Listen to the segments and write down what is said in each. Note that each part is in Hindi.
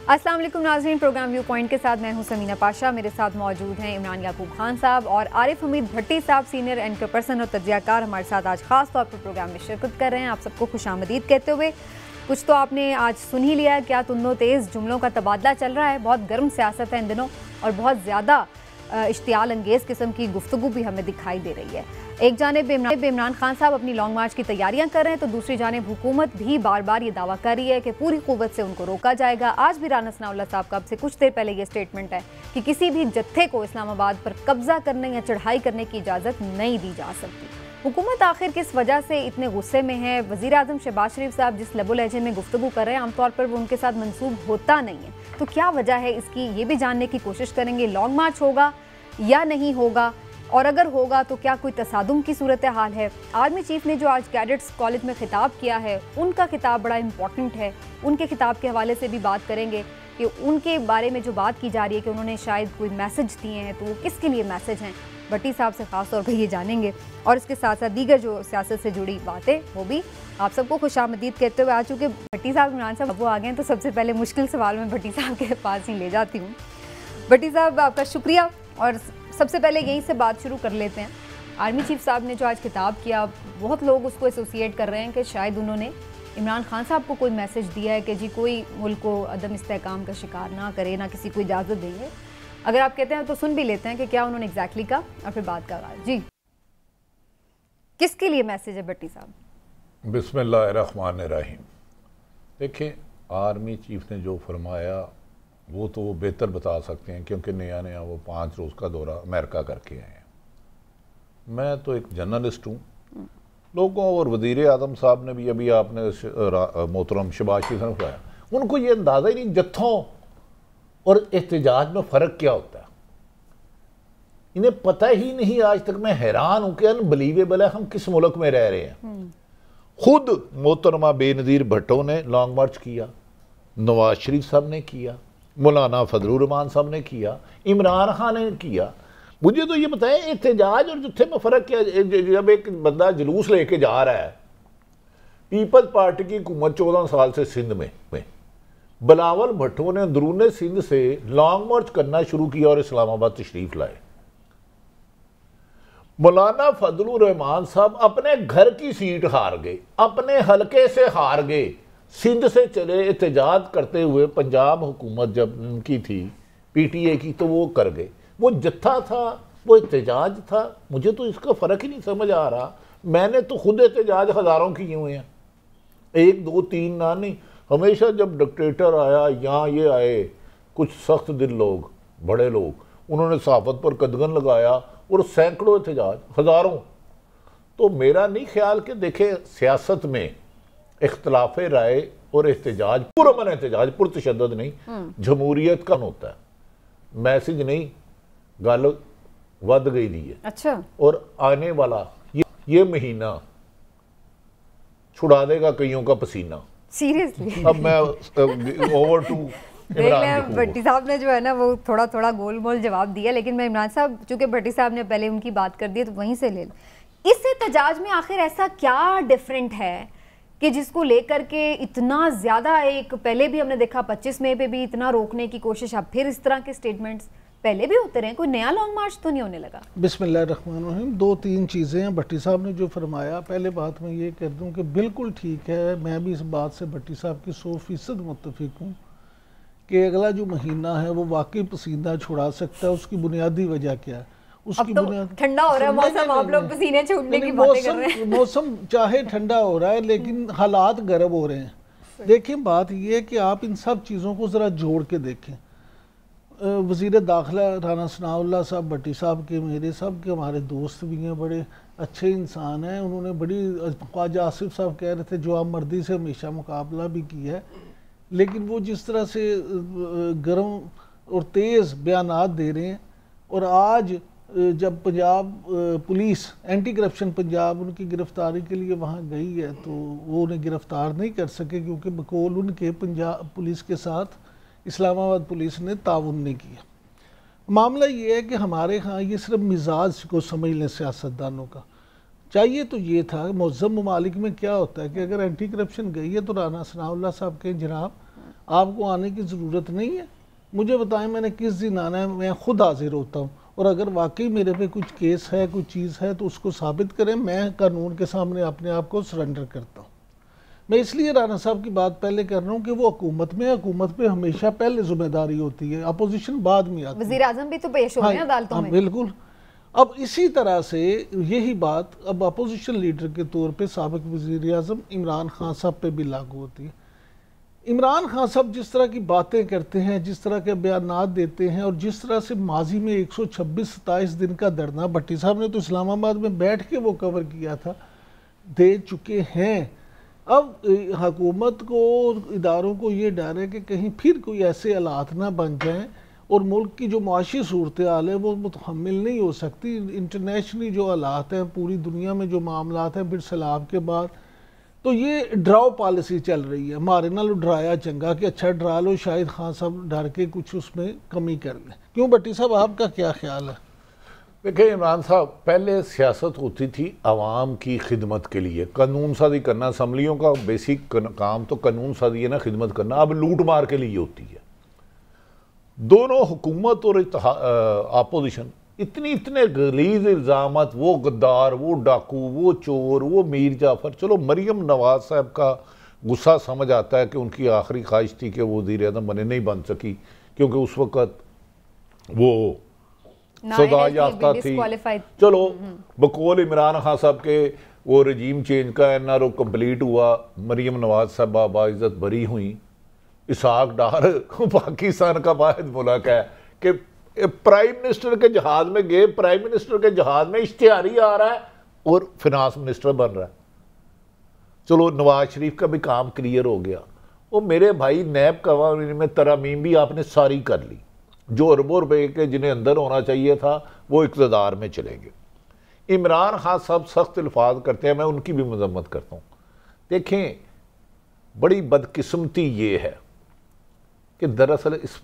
अस्सलाम वालेकुम नाज़रीन, प्रोग्राम व्यू पॉइंट के साथ मैं हूं समीना पाशा। मेरे साथ मौजूद हैं इमरान याकूब खान साहब और आरिफ हमीद भट्टी साहब, सीनियर एंकर पर्सन और तज्ज़ियाकार, हमारे साथ आज ख़ास तौर पर प्रोग्राम में शिरकत कर रहे हैं। आप सबको खुशामदीद कहते हुए, कुछ तो आपने आज सुन ही लिया है, क्या तुंदो तेज़ जुमलों का तबादला चल रहा है। बहुत गर्म सियासत है इन दिनों और बहुत ज़्यादा इश्तियाल अंगेज़ किस्म की गुफ्तगू भी हमें दिखाई दे रही है। एक जानिब इमरान खान साहब अपनी लॉन्ग मार्च की तैयारियां कर रहे हैं, तो दूसरी जानिब हुकूमत भी बार बार ये दावा कर रही है कि पूरी कुव्वत से उनको रोका जाएगा। आज भी राना सनाउल्लाह साहब का अब से कुछ देर पहले ये स्टेटमेंट है कि किसी भी जत्थे को इस्लामाबाद पर कब्जा करने या चढ़ाई करने की इजाज़त नहीं दी जा सकती। हुकूमत आखिर किस वजह से इतने गुस्से में है? वज़ीर आज़म शहबाज शरीफ साहब जिस लबो लहजे में गुफ्तगू कर रहे हैं, आमतौर पर वो उनके साथ मंसूब होता नहीं है, तो क्या वजह है इसकी, ये भी जानने की कोशिश करेंगे। लॉन्ग मार्च होगा या नहीं होगा, और अगर होगा तो क्या कोई तसादुम की सूरत हाल है? आर्मी चीफ ने जो आज कैडेट्स कॉलेज में खिताब किया है, उनका खिताब बड़ा इंपॉर्टेंट है। उनके खिताब के हवाले से भी बात करेंगे कि उनके बारे में जो बात की जा रही है कि उन्होंने शायद कोई मैसेज दिए हैं, तो वो किसके लिए मैसेज हैं, भट्टी साहब से ख़ास तौर पर ये जानेंगे। और इसके साथ साथ दीगर जो सियासत से जुड़ी बातें, वो भी आप सबको खुशामदीद कहते हुए, आ चुके भट्टी साहब, इमरान साहब वो आ गए हैं, तो सबसे पहले मुश्किल सवाल मैं भट्टी साहब के पास ही ले जाती हूँ। भट्टी साहब, आपका शुक्रिया। और सबसे पहले यहीं से बात शुरू कर लेते हैं। आर्मी चीफ साहब ने जो आज खिताब किया, बहुत लोग उसको एसोसिएट कर रहे हैं कि शायद उन्होंने इमरान खान साहब को कोई मैसेज दिया है कि जी कोई मुल्क को अदम इस्तेहकाम का शिकार ना करे, ना किसी को इजाज़त देंगे। अगर आप कहते हैं तो सुन भी लेते हैं कि क्या उन्होंने एग्जैक्टली कहा, और फिर बात का आगाज़। जी, किसके लिए मैसेज है भट्टी साहब? बिस्मिल्लाहिर्रहमानिर्रहीम। देखिए, आर्मी चीफ ने जो फरमाया वो तो वो बेहतर बता सकते हैं, क्योंकि नया नया वो 5 रोज़ का दौरा अमेरिका करके आए हैं। मैं तो एक जर्नलिस्ट हूँ। लोगों और वज़ीर आज़म साहब ने भी, अभी आपने मोहतरम शहबाज शरीफ ने बताया, उनको ये अंदाज़ा ही नहीं जत्थों और एहतजाज में फ़र्क क्या होता है। इन्हें पता ही नहीं। आज तक मैं हैरान हूँ कि अनबिलीवेबल है, हम किस मुल्क में रह रहे हैं। खुद मोहतरमा बेनज़ीर भट्टो ने लॉन्ग मार्च किया, नवाज शरीफ साहब ने किया, मौलाना फजलुर रहमान साहब ने किया, इमरान खान ने किया। मुझे तो ये बताएं, एहतजाज और जत्थे में फ़र्क क्या? जब एक बंदा जुलूस लेके जा रहा है, पीपल्स पार्टी की हुकूमत 14 साल से सिंध में बिलावल भुट्टो ने अंदरूने सिंध से लॉन्ग मार्च करना शुरू किया और इस्लामाबाद तशरीफ लाए। मौलाना फजलुर रहमान साहब अपने घर की सीट हार गए, अपने हलके से हार गए, सिंध से चले एहतजाज करते हुए। पंजाब हुकूमत जब उनकी थी PTA की, तो वो कर गए। वो जत्था था, वो एहतजाज था। मुझे तो इसका फ़र्क ही नहीं समझ आ रहा। मैंने तो खुद एहतजाज हज़ारों किए हुए हैं, 1 2 3 ना नहीं। हमेशा जब डिक्टेटर आया, यहाँ ये आए कुछ सख्त दिल लोग, बड़े लोग, उन्होंने सहाफ़त पर कदगन लगाया और सैकड़ों एहतजाज, हज़ारों। तो मेरा नहीं ख्याल कि देखें, सियासत में इख्तलाफ राय और एहतजाज, पुरअमन एहतजाज, पुरतशद्दद नहीं, जमहूरियत का होता है। मैसेज नहीं, गल वध गई दी है। अच्छा। और आने वाला ये महीना छुड़ा देगा कईयों का पसीना। सीरियसली। अब मैं ओवर टू भट्टी साहब ने जो है ना वो थोड़ा थोड़ा गोल मोल जवाब दिया, लेकिन मैं इमरान साहब, चूंकि भट्टी साहब ने पहले उनकी बात कर दी, तो वहीं से ले लो। इस एहतजाज में आखिर ऐसा क्या डिफरेंट है कि जिसको लेकर के इतना ज़्यादा, एक पहले भी हमने देखा 25 मई पे भी इतना रोकने की कोशिश, अब फिर इस तरह के स्टेटमेंट्स पहले भी होते रहे, कोई नया लॉन्ग मार्च तो नहीं होने लगा? बिस्मिल्लाहिर्रहमानिर्रहीम। 2-3 चीज़ें हैं भट्टी साहब ने जो फरमाया। पहले बात मैं ये कर दूं कि बिल्कुल ठीक है, मैं भी इस बात से भट्टी साहब की 100% मुत्तफिक हूँ कि अगला जो महीना है वो वाकई पसीना छुड़ा सकता है। उसकी बुनियादी वजह क्या है? उसकी तो ठंडा हो रहा है मौसम, आप लोग पसीने छूटने की बातें कर रहे हैं। मौसम चाहे ठंडा हो रहा है, लेकिन हालात गर्म हो रहे हैं। देखिए, बात यह है कि आप इन सब चीज़ों को ज़रा जोड़ के देखें। वज़ीर दाखिला राना सनाउल्लाह साहब, भट्टी साहब के, मेरे साहब के, हमारे दोस्त भी हैं, बड़े अच्छे इंसान हैं। उन्होंने बड़ी, ख्वाजा आसिफ साहब कह रहे थे, जो आप मर्दी से हमेशा मुकाबला भी किया है, लेकिन वो जिस तरह से गर्म और तेज़ बयानात दे रहे हैं। और आज जब Punjab police, anti corruption Punjab, उनकी गिरफ्तारी के लिए वहाँ गई है, तो वो उन्हें गिरफ्तार नहीं कर सके, क्योंकि बकौल उनके पंजाब पुलिस के साथ इस्लामाबाद पुलिस ने ताउन नहीं किया। मामला ये है कि हमारे यहाँ ये सिर्फ मिजाज को समझ लें सियासतदानों का। चाहिए तो ये था, मुअज़्ज़म ममालिक में क्या होता है कि अगर एंटी करप्शन गई है तो राना सनाउल्लाह साहब के जनाब आपको आने की ज़रूरत नहीं है। मुझे बताएं मैंने किस दिन आना है, मैं खुद हाजिर होता हूँ। और अगर वाकई मेरे पे कुछ केस है, कुछ चीज़ है, तो उसको साबित करें, मैं कानून के सामने अपने आप को सरेंडर करता हूँ। मैं इसलिए राना साहब की बात पहले कर रहा हूँ कि वो हुकूमत में, हुकूमत पे हमेशा पहले जिम्मेदारी होती है, अपोजिशन बाद में आती है। वज़ीर आज़म भी तो पेश हो रहे हैं अदालतों में। बिल्कुल। अब इसी तरह से यही बात अब अपोजिशन लीडर के तौर पे साबिक वज़ीर आज़म इमरान खान साहब पे भी लागू होती है। इमरान खान साहब जिस तरह की बातें करते हैं, जिस तरह के बयानात देते हैं, और जिस तरह से माजी में 126-27 दिन का धरना भट्टी साहब ने तो इस्लामाबाद में बैठ के वो कवर किया था, दे चुके हैं। अब हुकूमत को, इदारों को ये डर है कि कहीं फिर कोई ऐसे हालात ना बन जाएं और मुल्क की जो मुआशी सूरत हाल है वो मुतहम्मिल नहीं हो सकती। इंटरनेशनली जो हालात हैं, पूरी दुनिया में जो मामलात हैं फिर सैलाब के बाद, तो ये ड्राव पॉलिसी चल रही है। हमारे नाल डराया चंगा कि अच्छा डरा लो, शायद खान साहब डर के कुछ उसमें कमी कर लें। क्यों भट्टी साहब, आपका क्या ख्याल है? देखिए इमरान साहब, पहले सियासत होती थी आवाम की खिदमत के लिए, कानून साजी करना, असम्बलियों का बेसिक काम तो कानून साजी है ना, खिदमत करना। अब लूट मार के लिए होती है। दोनों हुकूमत और अपोजिशन इतने गलीज इल्ज़ामात, वो गद्दार, वो डाकू, वो चोर, वो मीर जाफ़र। चलो मरीम नवाज साहब का गुस्सा समझ आता है कि उनकी आखिरी ख्वाहिश थी कि वो वज़ीर आज़म नहीं बन सकी, क्योंकि उस वक़्त वो सदा याफ्ता थी। चलो बकौल इमरान खान साहब के वो रजीम चेंज का NRO कंप्लीट हुआ, मरीम नवाज साहबा बाइज़्ज़त बरी हुई। इसहाक डार पाकिस्तान का वाहिद मुल्क है कि प्राइम मिनिस्टर के जहाज में गए, प्राइम मिनिस्टर के जहाज में इश्तिहारी आ रहा है और फिनांस मिनिस्टर बन रहा है। चलो नवाज शरीफ का भी काम क्लियर हो गया। वो मेरे भाई नैब कवानीन में तरमीम भी आपने सारी कर ली, जो अरबों रुपए के जिन्हें अंदर होना चाहिए था वो इक़्तिदार में चले गए। इमरान खान साहब सख्त अल्फाज करते हैं, मैं उनकी भी मजम्मत करता हूँ। देखें, बड़ी बदकिस्मती ये है कि दरअसल इस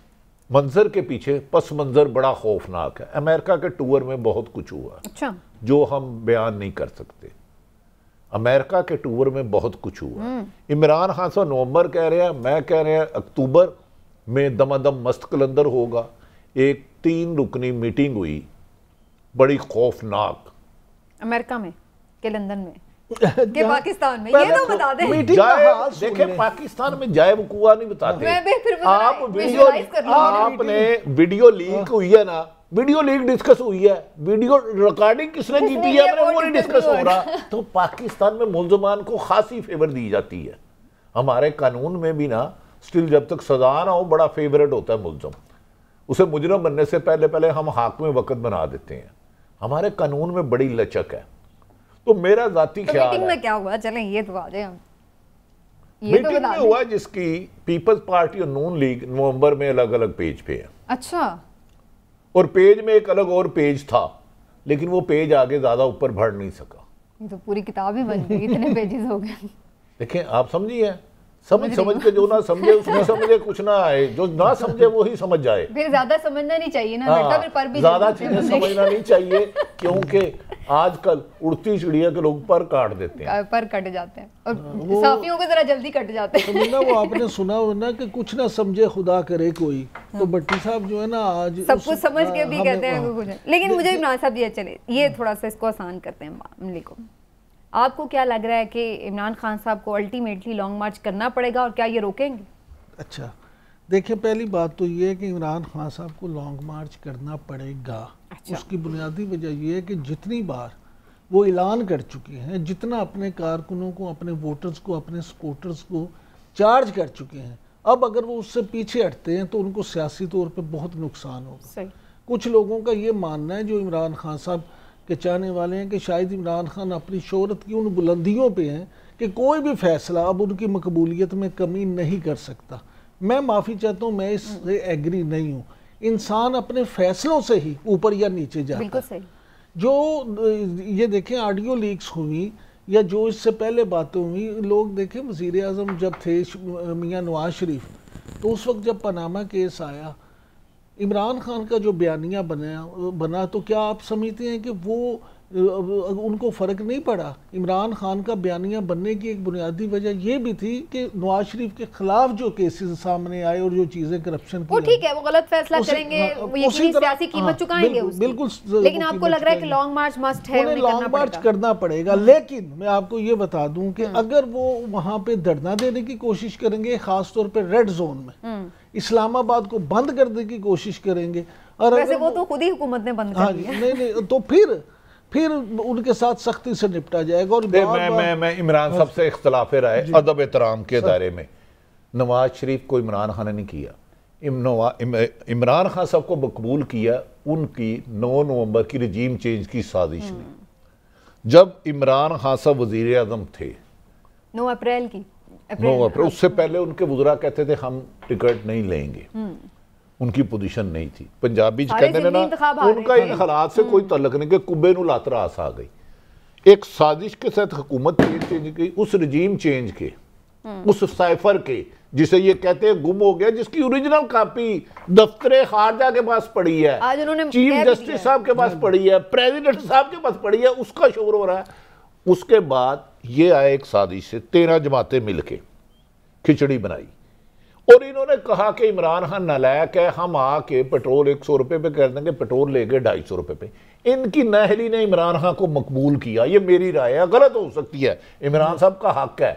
मंजर के पीछे पस मंजर बड़ा खौफनाक है। अमेरिका के टूर में बहुत कुछ हुआ, अच्छा, जो हम बयान नहीं कर सकते। अमेरिका के टूर में बहुत कुछ हुआ। इमरान खान साहब नवंबर कह रहे हैं, मैं कह रहे हैं अक्टूबर में दमादम मस्त कलंदर होगा। एक 3 रुकनी मीटिंग हुई, बड़ी खौफनाक, अमेरिका में के लंदन में के पाकिस्तान में। ये तो बता दें। देखें, पाकिस्तान में जाए वकूआ नहीं बताते। आप आपने वीडियो लीक हुई है ना, वीडियो लीक डिस्कस हुई है, वीडियो रिकॉर्डिंग किसने की थी है वो नहीं डिस्कस हो रहा। तो पाकिस्तान में मुल्ज़मान को खासी फेवर दी जाती है। हमारे कानून में भी ना स्टिल जब तक सजा ना हो बड़ा फेवरेट होता है मुल्ज़म, उसे मुजरम बनने से पहले पहले हम हाकिम वक्त बना देते हैं। हमारे कानून में बड़ी लचक है। तो मेरा जाती ख्याल मीटिंग में क्या हुआ, चलें ये तो आ जाए। मीटिंग में हुआ जिसकी पीपल्स पार्टी और नून लीग नवंबर में अलग अलग पेज पे है। अच्छा, और पेज में एक अलग और पेज था, लेकिन वो पेज आगे ज्यादा ऊपर बढ़ नहीं सका। ये तो पूरी किताब ही बन गई, इतने पेजेस हो गए। देखें, आप समझिए, समझ के जो ना समझे उसने समझे कुछ ना आए, जो ना समझे वो ही समझ जाए। फिर ज्यादा समझना नहीं चाहिए ना बेटा, फिर पर भी ज्यादा चीजें समझना नहीं चाहिए, क्योंकि आजकल उड़ती चिड़िया के लोग पर काट देते हैं, पर कट जाते हैं, और साफियों को जरा जल्दी कट जाते हैं। तो वो आपने सुना हो ना कि कुछ ना समझे खुदा करे कोई। तो भट्टी साहब जो है ना आज सब कुछ समझ के भी कहते हैं कुछ। लेकिन मुझे इमरान साहब ये चले, ये थोड़ा सा इसको आसान करते हैं मामले को। आपको क्या लग रहा है कि इमरान खान साहब को अल्टीमेटली लॉन्ग मार्च करना पड़ेगा और क्या ये रोकेंगे? अच्छा, देखिए, पहली बात तो ये है कि इमरान खान साहब को लॉन्ग मार्च करना पड़ेगा। अच्छा। उसकी बुनियादी वजह यह है कि जितनी बार वो ऐलान कर चुके हैं, जितना अपने कारकुनों को, अपने वोटर्स को, अपने सपोर्टर्स को चार्ज कर चुके हैं, अब अगर वो उससे पीछे हटते हैं तो उनको सियासी तौर पे बहुत नुकसान होगा। कुछ लोगों का ये मानना है जो इमरान खान साहब के चाहने वाले हैं कि शायद इमरान खान अपनी शोहरत की उन बुलंदियों पे हैं कि कोई भी फैसला अब उनकी मकबूलियत में कमी नहीं कर सकता। मैं माफ़ी चाहता हूँ, मैं इससे एग्री नहीं हूँ। इंसान अपने फैसलों से ही ऊपर या नीचे जाता है। जो ये देखें ऑडियो लीक्स हुई या जो इससे पहले बातें हुई, लोग देखें वज़ीर आज़म जब थे मियाँ नवाज शरीफ, तो उस वक्त जब पनामा केस आया, इमरान खान का जो बयानिया बना तो क्या आप समझते हैं कि वो उनको फ़र्क नहीं पड़ा। इमरान खान का बयानिया बनने की एक बुनियादी वजह ये भी थी कि नवाज शरीफ के खिलाफ जो केसेस सामने आए और जो चीज़ें करप्शन की, वो ठीक है, वो गलत फैसला करेंगे, वो यकीनी सियासी कीमत चुकाएंगे उसकी। बिल्कुल। लेकिन आपको लग रहा है कि लॉन्ग मार्च मस्ट है, उन्हें लॉन्ग मार्च करना पड़ेगा। लेकिन मैं आपको ये बता दूं कि अगर वो वहां पे धरना देने की कोशिश करेंगे, खासतौर पे रेड जोन में इस्लामाबाद को बंद करने की कोशिश करेंगे, और वैसे वो तो खुद ही हुकूमत ने बंद कर दिया। नहीं, तो फिर उनके साथ सख्ती से निपटा जाएगा। और मैं इमरान साहब से इख्तलाफ राय अदब एहतराम के दायरे में, नवाज शरीफ को इमरान खान ने नहीं किया, इमरान खान साहब को मकबूल किया उनकी 9 नवंबर की रजीम चेंज की साजिश ने। जब इमरान खान साहब वजीर आजम थे 9 अप्रैल की, 9 अप्रैल, उससे पहले उनके वज़रा कहते थे हम टिकट नहीं लेंगे, उनकी पोजीशन नहीं थी। पंजाबी कहते हैं ना, उनका इन हालात से कोई तल्लक नहीं कि कुब्बे नूं लत रास आ गई। एक साजिश के साथ हुकूमत चेंज की, उस रजीम चेंज के, उस साइफर के, जिसे ये कहते हैं गुम हो गया, जिसकी ओरिजिनल कॉपी दफ्तर खारजा के पास पड़ी है, आज उन्होंने चीफ जस्टिस साहब के पास पड़ी है, प्रेसिडेंट साहब के पास पड़ी है, उसका शोर हो रहा है। उसके बाद ये आए एक साजिश से 13 जमातें मिलके खिचड़ी बनाई और इन्होंने कहा कि इमरान खान नालायक है, हम आके पेट्रोल 100 रुपए पे कर देंगे, पेट्रोल लेके 250 रुपए पे। इनकी नाहली ने इमरान खान को मकबूल किया। ये मेरी राय है, गलत हो सकती है, इमरान साहब का हक है।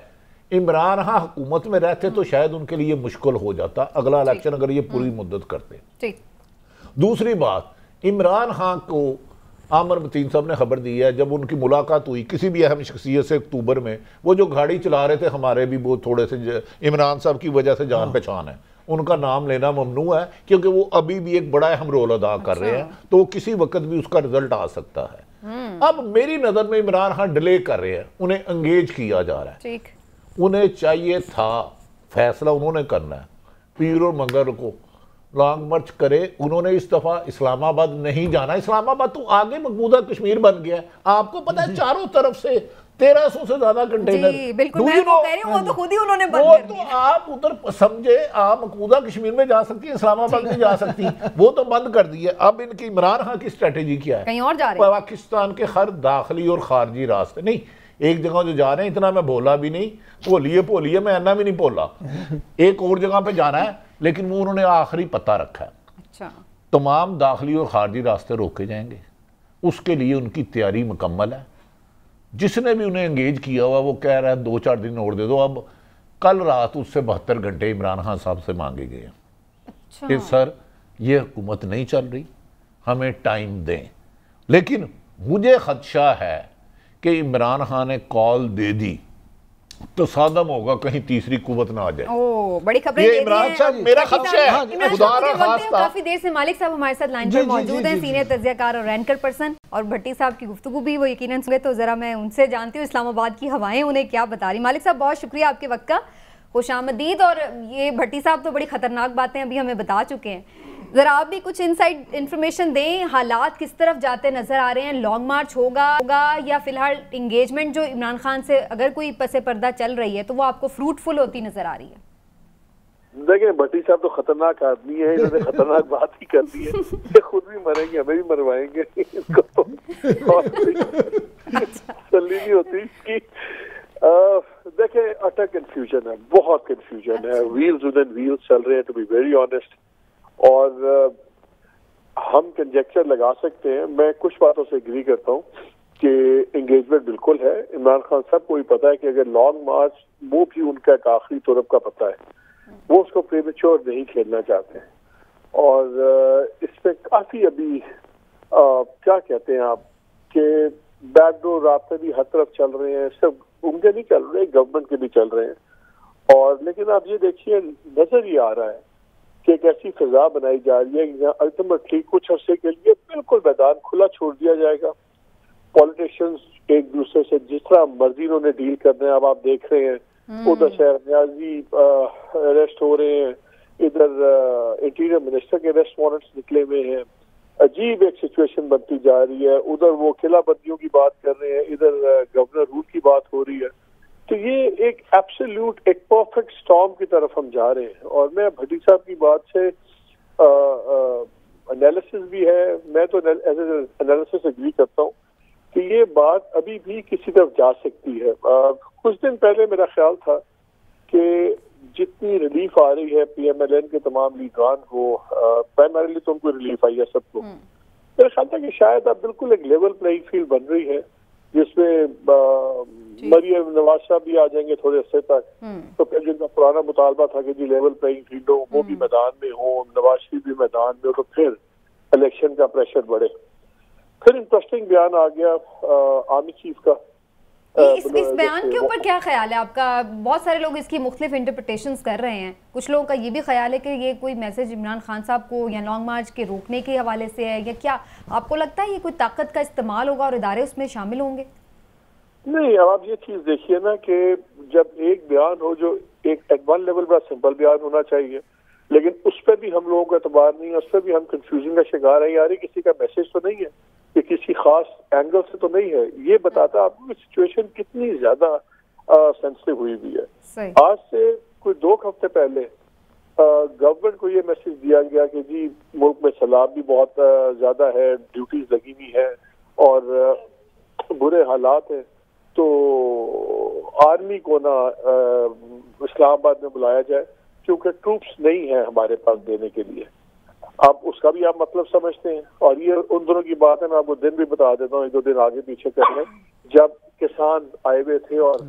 इमरान खान हुकूमत में रहते तो शायद उनके लिए मुश्किल हो जाता अगला इलेक्शन अगर ये पूरी मुद्दत करते। दूसरी बात, इमरान खान को आमर मतीन साहब ने खबर दी है, जब उनकी मुलाकात हुई किसी भी अहम शख्सियत से अक्टूबर में, वो जो गाड़ी चला रहे थे हमारे भी वो थोड़े से इमरान साहब की वजह से जान पहचान है, उनका नाम लेना ममनू है क्योंकि वो अभी भी एक बड़ा अहम रोल अदा कर रहे हैं, तो किसी वक्त भी उसका रिजल्ट आ सकता है। अब मेरी नज़र में इमरान खान डिले कर रहे हैं, उन्हें एंगेज किया जा रहा है। उन्हें चाहिए था, फैसला उन्होंने करना है, पीर और मंगल को लॉन्ग मार्च करे। उन्होंने इस दफा इस्लामाबाद नहीं जाना। इस्लामाबाद तो आगे मकबूजा कश्मीर बन गया। आपको पता है चारों तरफ से 1300 से ज्यादा कंटेनर, बिल्कुल मैं वो कह रही हूं, वो तो खुद ही उन्होंने बंद कर दिया। तो आप उधर समझे, आप मकबूजा कश्मीर में जा सकती है, इस्लामाबाद नहीं जा सकती, वो तो बंद कर दिए। अब इनकी इमरान खान की स्ट्रेटेजी क्या है? कहीं और जा रहे हैं, पाकिस्तान के हर दाखिली और खारजी रास्ते नहीं, एक जगह जो जा रहे हैं, इतना मैं भोला भी नहीं, भोलिए मैं अन्ना भी नहीं भोला, एक और जगह पे जाना है, लेकिन वो उन्होंने आखिरी पता रखा है। अच्छा, तमाम दाखिली और खारजी रास्ते रोके जाएंगे, उसके लिए उनकी तैयारी मुकम्मल है। जिसने भी उन्हें एंगेज किया हुआ वो कह रहा है 2-4 दिन और दे दो। अब कल रात उससे 72 घंटे इमरान खान साहब से मांगे गए कि सर ये हुकूमत नहीं चल रही, हमें टाइम दें। लेकिन मुझे खदशा है कि इमरान खान ने कॉल दे दी तो सादम होगा कहीं तीसरी कुव्वत ना आ जाए। ओ, बड़ी खबरें ये इमरान साहब मेरा खदशा है। काफी देर से मालिक साहब हमारे साथ लाइन पर मौजूद हैं, सीनियर तज्जियाकार और एंकर पर्सन, और भट्टी साहब की गुफ्तगू भी वो यकीनन सुने, तो जरा मैं उनसे जानती हूँ इस्लामाबाद की हवाएं उन्हें क्या बता रही। मालिक साहब बहुत शुक्रिया आपके वक्त का, खुशामदीद। और ये भट्टी साहब तो बड़ी खतरनाक बातें अभी हमें बता चुके हैं, जरा आप भी कुछ इनसाइड इन्फॉर्मेशन दें, हालात किस तरफ जाते नजर आ रहे हैं? लॉन्ग मार्च होगा या फिलहाल इंगेजमेंट जो इमरान खान से अगर कोई पसे पर्दा चल रही है तो वो आपको फ्रूटफुल होती नजर आ रही है? देखिए भट्टी साहब तो खतरनाक आदमी है, इन्होंने खतरनाक बात ही कर दी है, ये खुद भी मरेंगे, हमें भी मरवाएंगे, इनको तो तसल्ली नहीं होती कि देखिए अटर कंफ्यूजन है, बहुत कंफ्यूजन है, व्हील्स विद व्हील्स चल रहे हैं, टू बी वेरी ऑनेस्ट। और हम कंजेक्चर लगा सकते हैं, मैं कुछ बातों से एग्री करता हूँ कि एंगेजमेंट बिल्कुल है। इमरान खान साहब को भी पता है कि अगर लॉन्ग मार्च, वो भी उनका एक आखिरी तुरफ का पता है, वो उसको प्रीमेच्योर नहीं खेलना चाहते हैं। और इसमें काफी अभी क्या कहते हैं आप कि बैकडोर रास्ते भी हर तरफ चल रहे हैं, सिर्फ उनके नहीं चल रहे, गवर्नमेंट के भी चल रहे हैं। और लेकिन आप ये देखिए, नजर ही आ रहा है कि एक ऐसी फिजा बनाई जा रही है कि अल्टीमेटली कुछ अर्से के लिए बिल्कुल मैदान खुला छोड़ दिया जाएगा। पॉलिटिशियंस एक दूसरे से जिस तरह मर्जी उन्होंने डील करना है, अब आप देख रहे हैं उधर शहरनियाजी अरेस्ट हो रहे हैं, इधर इंटीरियर मिनिस्टर के अरेस्ट वारंट्स निकले हुए हैं, अजीब एक सिचुएशन बनती जा रही है। उधर वो किलाबंदियों की बात कर रहे हैं, इधर गवर्नर रूल की बात हो रही है। तो ये एक एब्सोल्यूट, एक परफेक्ट स्टॉर्म की तरफ हम जा रहे हैं। और मैं भट्टी साहब की बात से एनालिसिस भी है, मैं तो एनालिसिस एग्री करता हूँ कि ये बात अभी भी किसी तरफ जा सकती है। कुछ दिन पहले मेरा ख्याल था कि जितनी रिलीफ आ रही है PMLN के तमाम लीगान को, प्राइमरीली तो उनको रिलीफ आई है सबको, मेरा ख्याल था कि शायद अब बिल्कुल एक लेवल प्लेइंग फील्ड बन रही है जिसमें मरियम नवाज साहब भी आ जाएंगे थोड़े अर्से तक। तो फिर जिनका पुराना मुतालबा था कि जी लेवल प्लेइंग फील्ड हो, वो भी मैदान में हो, नवाज शरीफ भी मैदान में हो, तो फिर इलेक्शन का प्रेशर बढ़े। फिर इंटरेस्टिंग बयान आ गया आर्मी चीफ का। इस बयान के ऊपर क्या ख्याल है आपका? बहुत सारे लोग इसकी मुख्तलिफ इंटरप्रिटेशंस कर रहे हैं। कुछ लोगों का ये भी ख्याल है कि ये कोई मैसेज इमरान खान साहब को या लॉन्ग मार्च के रोकने के हवाले से है, या क्या आपको लगता है ये कोई ताकत का इस्तेमाल होगा और इदारे उसमें शामिल होंगे? नहीं, अब आप ये चीज देखिए ना कि जब एक बयान हो जो एक एट वन लेवल बड़ा सिंपल बयान होना चाहिए, लेकिन उस पर भी हम लोगों का एतबार नहीं है, उस पर भी हम कंफ्यूजन का शिकार है। यार किसी का मैसेज तो नहीं है, ये किसी खास एंगल से तो नहीं है। ये बताता आपको कि सिचुएशन कितनी ज्यादा सेंसिटिव हुई हुई है। आज से कोई 2 हफ्ते पहले गवर्नमेंट को ये मैसेज दिया गया कि जी मुल्क में सैलाब भी बहुत ज्यादा है, ड्यूटीज लगी हुई है और बुरे हालात है, तो आर्मी को ना इस्लामाबाद में बुलाया जाए क्योंकि ट्रूप्स नहीं है हमारे पास देने के लिए। आप उसका भी आप मतलब समझते हैं। और ये उन दोनों की बात है, मैं आपको दिन भी बता देता हूँ, 1-2 दिन आगे पीछे करने, जब किसान आए हुए थे और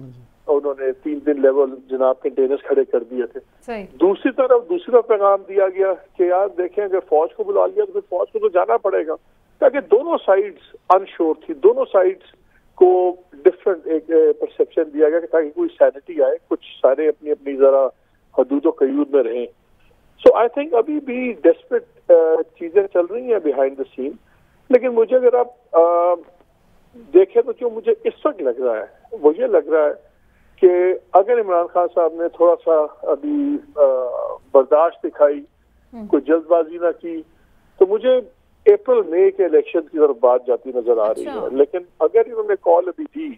उन्होंने 3 दिन लेवल जनाब कंटेनर्स खड़े कर दिए थे। दूसरा पैगाम दिया गया कि यार देखें अगर फौज को बुला लिया तो फिर फौज को तो जाना पड़ेगा, ताकि दोनों साइड्स अनश्योर थी, दोनों साइड्स को डिफरेंट एक परसेप्शन दिया गया ताकि कोई सैनिटी आए, कुछ सारे अपनी अपनी जरा हदूद कयूद में रहें। सो आई थिंक अभी भी डेस्परेट चीजें चल रही हैं बिहाइंड द सीन। लेकिन मुझे अगर आप देखें तो जो मुझे इस वक्त लग रहा है वो ये लग रहा है कि अगर इमरान खान साहब ने थोड़ा सा अभी बर्दाश्त दिखाई, कोई जल्दबाजी ना की, तो मुझे अप्रैल मई के इलेक्शन की तरफ बात जाती नजर आ रही है। लेकिन अगर इन्होंने कॉल अभी दी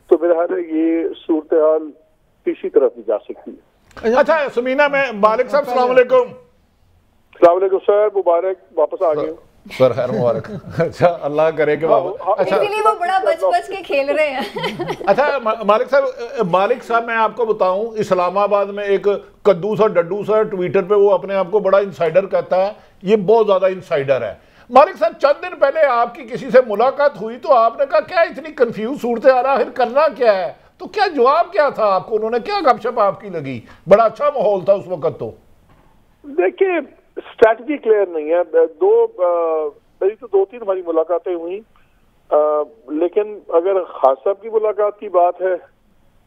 तो मेरा ख्याल है ये सूरत हाल तीसरी तरफ भी जा सकती है। अच्छा सुमीना, मैं मालिक साहब सलाम वालेकुम। सर, मुबारक, वापस आ गए सर, खैर मुबारक। अच्छा, अल्लाह करे कि अच्छा, इसलिए वो बड़ा बच के खेल रहे हैं। अच्छा मालिक साहब मैं आपको बताऊं, इस्लामाबाद में एक कद्दू सा डड्डू सा ट्विटर पे वो अपने आप को बड़ा इंसाइडर कहता है, ये बहुत ज्यादा इंसाइडर है। मालिक साहब, चंद दिन पहले आपकी किसी से मुलाकात हुई तो आपने कहा क्या इतनी कंफ्यूज सूरत आ रहा है, करना क्या है? तो क्या जवाब क्या था आपको? उन्होंने क्या गपशप आपकी लगी? बड़ा अच्छा माहौल था उस वक्त। तो देखिए स्ट्रैटेजी क्लियर नहीं है। मेरी तो 2-3 हमारी मुलाकातें हुई, लेकिन अगर खान साहब की मुलाकात की बात है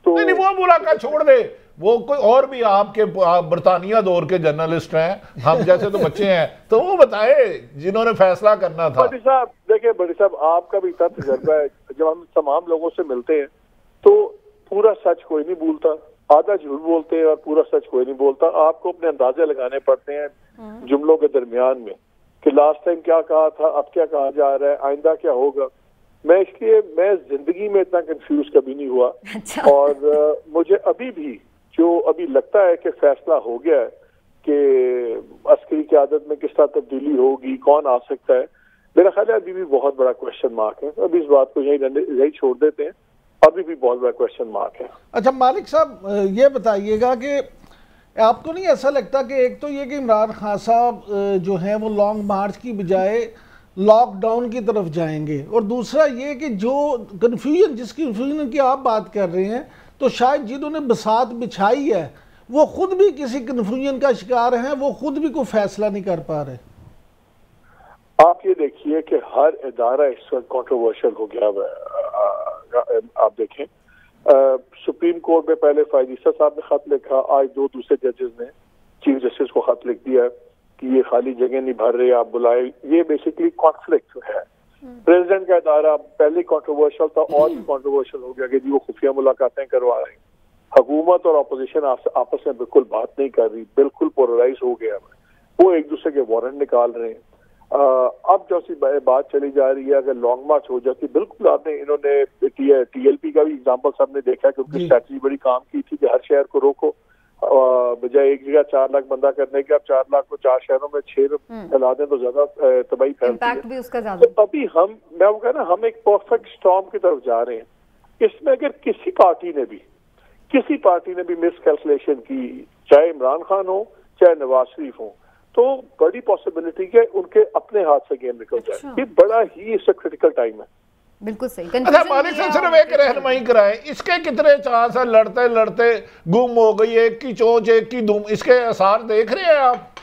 तो नहीं, वो मुलाकात छोड़ दे, वो कोई और भी आपके बरतानिया दौर के जर्नलिस्ट हैं, हम जैसे तो बच्चे हैं, तो वो बताए जिन्होंने फैसला करना था। बड़ी साहब देखिए, बड़ी साहब आपका भी इतना तजर्बा है, जब हम तमाम लोगों से मिलते हैं तो पूरा सच कोई नहीं बोलता, आधा झूठ बोलते हैं और पूरा सच कोई नहीं बोलता। आपको अपने अंदाजे लगाने पड़ते हैं जुमलों के दरमियान में कि लास्ट टाइम क्या कहा था, अब क्या कहा जा रहा है, आइंदा क्या होगा। मैं जिंदगी में इतना कंफ्यूज कभी नहीं हुआ। अच्छा। और मुझे अभी भी जो अभी लगता है कि फैसला हो गया है कि अस्करी क़यादत में किस तरह तब्दीली होगी, कौन आ सकता है, मेरा ख्याल है अभी भी बहुत बड़ा क्वेश्चन मार्क है। अभी इस बात को यही छोड़ देते हैं, अभी भी बहुत बड़ा क्वेश्चन मार्क है। अच्छा मालिक साहब, ये बताइएगा कि आपको नहीं ऐसा लगता कि एक तो ये कि इमरान खान साहब जो हैं वो लॉन्ग मार्च की बजाय लॉकडाउन की तरफ जाएंगे, और दूसरा ये कि जो जिस कन्फ्यूजन की आप बात कर रहे हैं, तो शायद जिन्होंने बसात बिछाई है वो खुद भी किसी कन्फ्यूजन का शिकार हैं, वो खुद भी कोई फैसला नहीं कर पा रहे। आप ये देखिए कि हर इदारा इस वक्त कंट्रोवर्शियल हो गया है। आप देखें सुप्रीम कोर्ट में पहले फायदीसा साहब ने खत लिखा, आज 2 दूसरे जजेस ने चीफ जस्टिस को खत लिख दिया कि ये खाली जगह नहीं भर रहे, आप बुलाए। ये बेसिकली कॉन्फ्लिक्ट है। प्रेसिडेंट का इदारा पहले कंट्रोवर्शियल था और भी कंट्रोवर्शियल हो गया कि जी वो खुफिया मुलाकातें करवा रहे हैं। हुकूमत और अपोजिशन आपस में बिल्कुल बात नहीं कर रही, बिल्कुल पोलराइज हो गया, वो एक दूसरे के वारंट निकाल रहे हैं। अब जो सी बात चली जा रही है, अगर लॉन्ग मार्च हो जाती, बिल्कुल आपने इन्होंने TLP का भी एग्जाम्पल सबने देखा कि उनकी स्ट्रैटेजी बड़ी काम की थी कि हर शहर को रोको। बजाय एक जगह 4 लाख बंदा करने के, आप 4 लाख को 4 शहरों में 6 में फैला दें तो ज्यादा तबाही फैलती इम्पैक्ट भी है। उसका ज्यादा। तो अभी मैं वो कह रहा, हम एक परफेक्ट स्टॉर्म की तरफ जा रहे हैं। इसमें अगर किसी पार्टी ने भी मिस कैलकुलेशन की, चाहे इमरान खान हो चाहे नवाज शरीफ हो, तो बड़ी पॉसिबिलिटी है उनके अपने हाथ से गेम निकल जाए। ये बड़ा ही इसका क्रिटिकल टाइम है। बिल्कुल सही। अच्छा, मालिक साहब सिर्फ एक रहनुमाई कराएं, इसके कितने चांस है लड़ते लड़ते गुम हो गई, एक की चोंच एक की दुम, इसके असर देख रहे हैं आप?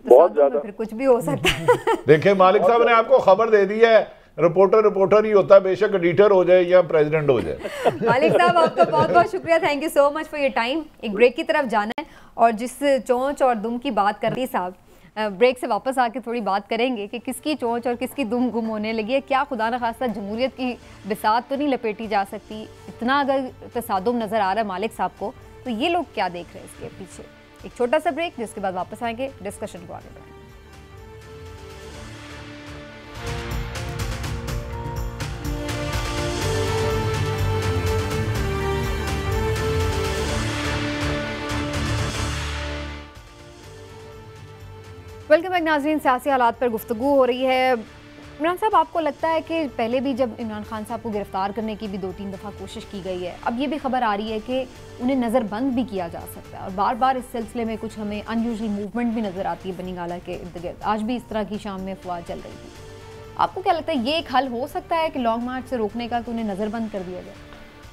बहुत ज्यादा। फिर कुछ भी हो सकता है। देखिए, मालिक साहब ने आपको खबर दे दी है, रिपोर्टर ही होता है, बेशक एडिटर हो जाए या प्रेसिडेंट हो जाए। मालिक साहब, आपका बहुत बहुत शुक्रिया, thank you so much for your time. एक ब्रेक की तरफ जाना है और जिस चोंच और दुम की बात कर रही साहब, ब्रेक से वापस आके थोड़ी बात करेंगे कि किसकी चोंच और किसकी दुम गुम होने लगी है। क्या खुदा न खास्ता जमहूरियत की बिसात तो नहीं लपेटी जा सकती? इतना अगर तसादुम नज़र आ रहा है मालिक साहब को, तो ये लोग क्या देख रहे हैं इसके पीछे? एक छोटा सा ब्रेक, जिसके बाद वापस आएंगे, डिस्कशन को आगे बढ़ाएंगे। वेलकम बैक नाज़रीन, सियासी हालात पर गुफ्तगू हो रही है। इमरान साहब, आपको लगता है कि पहले भी जब इमरान खान साहब को गिरफ्तार करने की भी 2-3 दफ़ा कोशिश की गई है, अब ये भी खबर आ रही है कि उन्हें नज़रबंद भी किया जा सकता है और बार बार इस सिलसिले में कुछ हमें अनयूजुअल मूवमेंट भी नज़र आती है बनीगाला के इर्द गिर्द। आज भी इस तरह की शाम में अफवाह चल रही थी। आपको क्या लगता है, ये एक हल हो सकता है कि लॉन्ग मार्च से रोकने का, कि उन्हें नज़रबंद कर दिया जाए?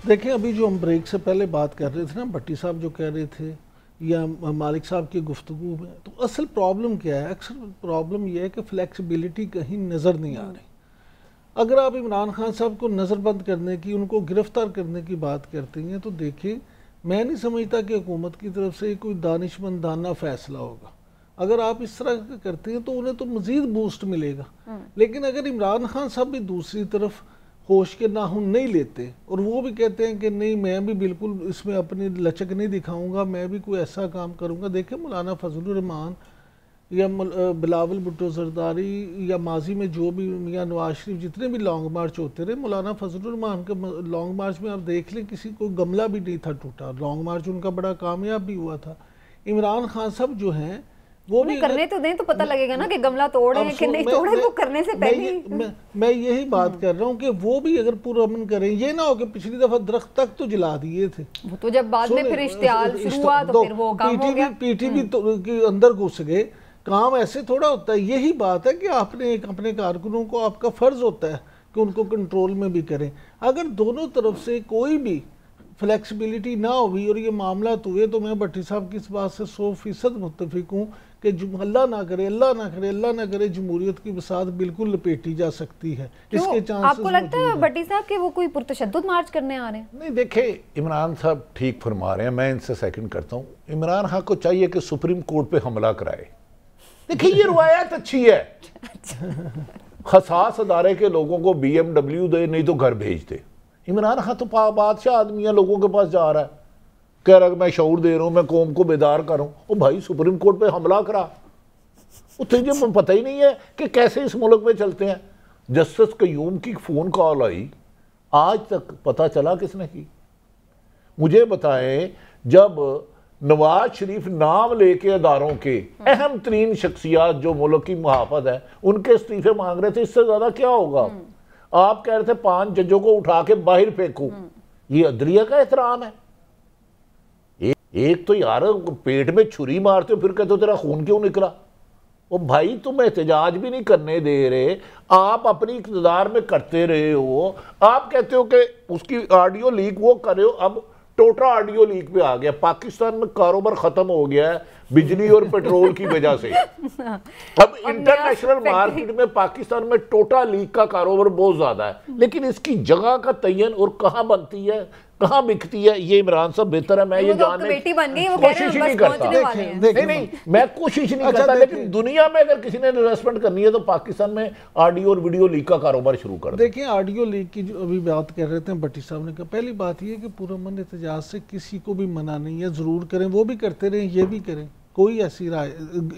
देखिए, अभी जो हम ब्रेक से पहले बात कर रहे थे ना, भट्टी साहब जो कह रहे थे या मालिक साहब की गुफ्तगू में, तो असल प्रॉब्लम क्या है? अक्सर प्रॉब्लम यह है कि फ्लेक्सिबिलिटी कहीं नज़र नहीं आ रही। अगर आप इमरान खान साहब को नज़रबंद करने की, उनको गिरफ़्तार करने की बात करते हैं, तो देखिए, मैं नहीं समझता कि हुकूमत की तरफ से कोई दानिशमंदाना फ़ैसला होगा। अगर आप इस तरह करते हैं तो उन्हें तो मज़ीद बूस्ट मिलेगा। लेकिन अगर इमरान खान साहब भी दूसरी तरफ होश के नाखून नहीं लेते और वो भी कहते हैं कि नहीं, मैं भी बिल्कुल इसमें अपनी लचक नहीं दिखाऊंगा, मैं भी कोई ऐसा काम करूंगा। देखिए, मौलाना फजलुर रहमान या बिलावल भुट्टो जरदारी या माजी में जो भी या नवाज शरीफ जितने भी लॉन्ग मार्च होते रहे, मौलाना फजलुर रहमान के लॉन्ग मार्च में आप देख लें, किसी को गमला भी नहीं था टूटा। लॉन्ग मार्च उनका बड़ा कामयाब भी हुआ था। इमरान खान साहब जो हैं वो भी करने तो दें तो पता लगेगा ना कि गमला तोड़े हैं कि नहीं तोड़े। वो करने से पहले मैं यही बात कर रहा हूँ कि वो भी अगर पुरअमन करें, ये ना हो कि पिछली दफा दरख्त तक तो जला दिए थे, वो तो जब बाद में फिर इश्तिहाल शुरू हुआ तो फिर वो काम हो गया। पीटीवी के अंदर घुस गए। काम ऐसे थोड़ा होता है। यही बात है कि आपने अपने कारकुनों को, आपका फर्ज होता है कि उनको कंट्रोल में भी करें। अगर दोनों तरफ से कोई भी फ्लेक्सिबिलिटी ना हुई और ये मामला हुए, तो मैं भट्टी साहब की इस बात से 100% मुत्तफिक हूँ कि अल्लाह ना करे जमहूरियत की बसात बिल्कुल लपेटी जा सकती है। इसके चांसेस आपको लगता है भट्टी साहब कि वो कोई पुरतशद्दुद मार्च करने आ रहे हैं? नहीं, देखे, इमरान साहब ठीक फरमा रहे हैं, मैं इनसे सेकंड करता हूँ। इमरान खान को चाहिए कि सुप्रीम कोर्ट पे हमला कराए। देखिए, ये रवायत अच्छी है। खसास अदारे के लोगों को BMW दे, नहीं तो घर भेज दे। इमरान खान तो बादशाह आदमी है, लोगों के पास जा रहा है, कह रहा है मैं शऊर दे रहा हूं, मैं कौम को बेदार कर रहा हूं। ओ भाई, सुप्रीम कोर्ट पे हमला करा। तुझे पता ही नहीं है कि कैसे इस मुल्क में चलते हैं। जस्टिस कयूम की फोन कॉल आई, आज तक पता चला किसने की? मुझे बताएं, जब नवाज शरीफ नाम लेके अदारों के अहम तरीन शख्सियात जो मुल्क की मुहाफत है, उनके इस्तीफे मांग रहे थे, इससे ज्यादा क्या होगा? आप कह रहे थे 5 जजों को उठा के बाहर फेंकूं। ये अदलिया का एहतराम है? एक तो यार पेट में छुरी मारते हो, फिर कहते हो तेरा खून क्यों निकला? ओ भाई, तुम एहतजाज भी नहीं करने दे रहे, आप अपनी इक़्तिदार में करते रहे हो। आप कहते हो कि उसकी ऑडियो लीक वो कर रहे हो, अब टोटा ऑडियो लीक पे आ गया। पाकिस्तान में कारोबार खत्म हो गया है बिजली और पेट्रोल की वजह से। अब इंटरनेशनल मार्केट में पाकिस्तान में टोटा लीक का कारोबार बहुत ज्यादा है, लेकिन इसकी जगह का तयन और कहां बनती है, कहां बिकती है, ये इमरान साहब बेहतर है। मैं ये जानने की कोशिश ही नहीं करता। नहीं, मैं कोशिश नहीं करता, लेकिन दुनिया में अगर किसी ने इन्वेस्टमेंट करनी है तो पाकिस्तान में ऑडियो और वीडियो लीक का कारोबार शुरू कर। देखिए, ऑडियो लीक की जो अभी बात कर रहे थे भट्टी साहब ने कहा, पहली बात ये कि पुरअमन एहतजाज से किसी को भी मना नहीं है, जरूर करें, वो भी करते रहे, ये भी करें, कोई ऐसी राय